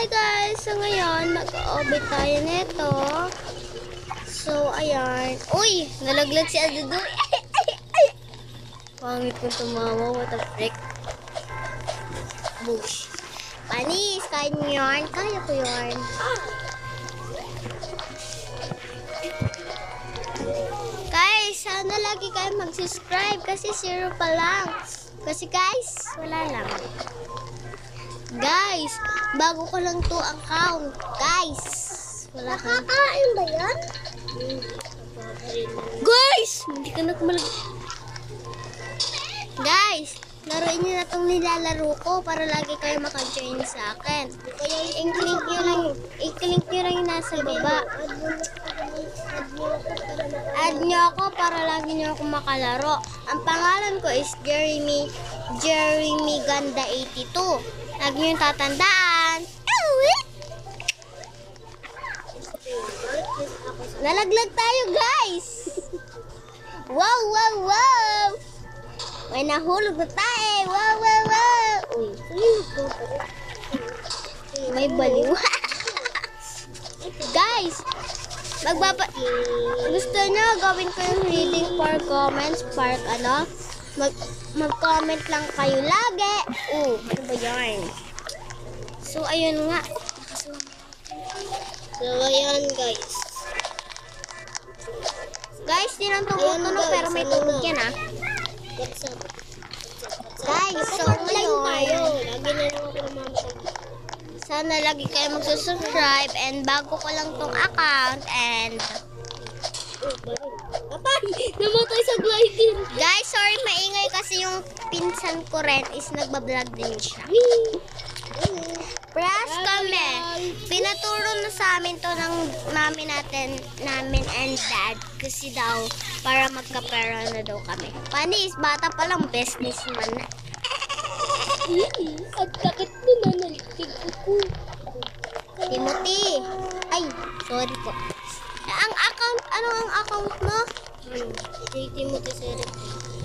Hi guys! So ngayon, mag-obit tayo nito. So, ayan. Uy! Nalaglag si Adudu. Pangit kong tumawa. What the frick? Bush. Panis! Kain nyo yarn? Kaya ko yarn. Guys, sana lagi kayo mag-subscribe kasi 0 pa lang. Kasi guys, wala lang. Guys, bago ko lang to account. Guys, wala ka. Nakakain ba yan? Guys, hindi ka nagmalag. Guys, laruin nyo na itong nilalaro ko para lagi kayo maka-join sa akin. I-click nyo lang yung nasa baba. Add nyo ako para lagi nyo ako makalaro. Ang pangalan ko is Jeremy Ganda 82. Lagi nyo yung tatandaan. Nalaglag tayo, guys. Wow, wow, wow. May nahulog na tayo. Wow, wow, wow. Uy. May baliw. Guys, gusto nyo gawin ko yung reading for comments, mag-comment lang kayo lagi. Ano ba yan? So, ayun nga. So, ayun guys. Guys, di lang tumutunog pero may tubig yan Guys, so ngayon, sana lagi kayo magsusubscribe and bago ko lang tong account and namatay sa gliding. Guys, sorry maingay kasi yung pinsan ko rin is nagbablog din siya. Press kami. Pinaturo na sa amin to ng namin and dad kasi daw para magkapera na daw kami. Panis, bata pa lang businessman na. At bakit nananalig ako? Timothy. Ay, sorry po. Ang account, ano ang account mo?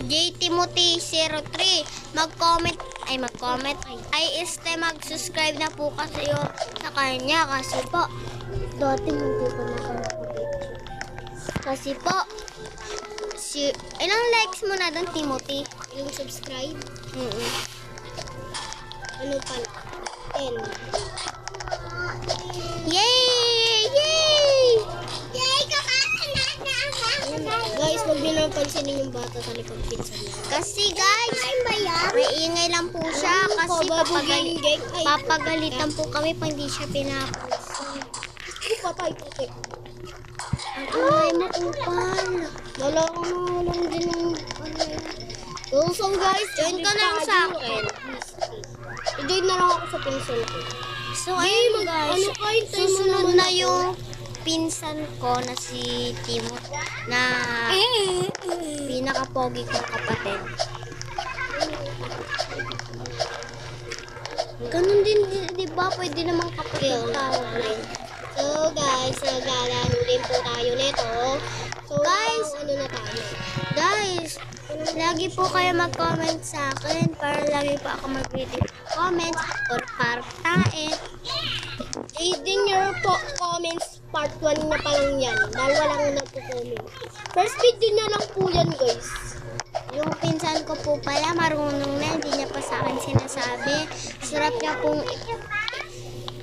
JTimothy03. Mag-comment. Mag-subscribe na po kasi yun sa kanya. Kasi po, dati hindi ko nakapag-video. Kasi po, ilang likes mo na doon, Timothy? Yung subscribe? Ano pala? 10. Yay! Yay! Yay! Guys, huwag nyo naman pansinin yung bata sa likod pinsan niya. Kasi guys, maingay lang po siya kasi papagalitan po kami pag hindi siya pinapansin. Patay. Ay, maupal. Wala ko na walang din yung so guys, join ka lang sa akin. I-join na lang ako sa pinsan ko. So ayun guys, susunod na yung pinsan ko na si Timot na pinaka-pogi kong kapatid. Ganun din, di ba? Pwede namang kapatid tawag rin. So guys, naglalaro din po tayo nito. So guys, ano na tayo? Guys, lagi po kayo mag-comment sa akin para lagi po ako mag-reading comments or partain. Reading your comments part 1 na pa lang yan. Dahil walang nagpo-comment. First video na lang po yan guys. Yung pinsan ko po pala marunong na. Hindi niya pa sa akin sinasabi. Sarap niya pong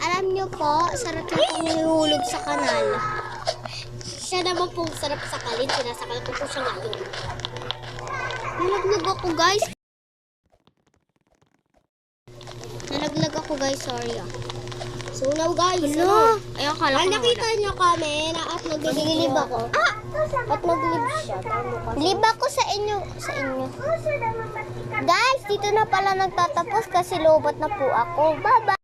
alam niyo po, sarap niya pong ihulog sa kanal. Siya naman pong sarap sakalin. Sinasakal ko po siya ngayon. Nalaglag ako guys. Sorry So now guys, nakita niyo kami na at naglilib ako. At naglib siya. Lib ako sa inyo. Guys, dito na pala nagtatapos kasi lobot na po ako. Bye-bye!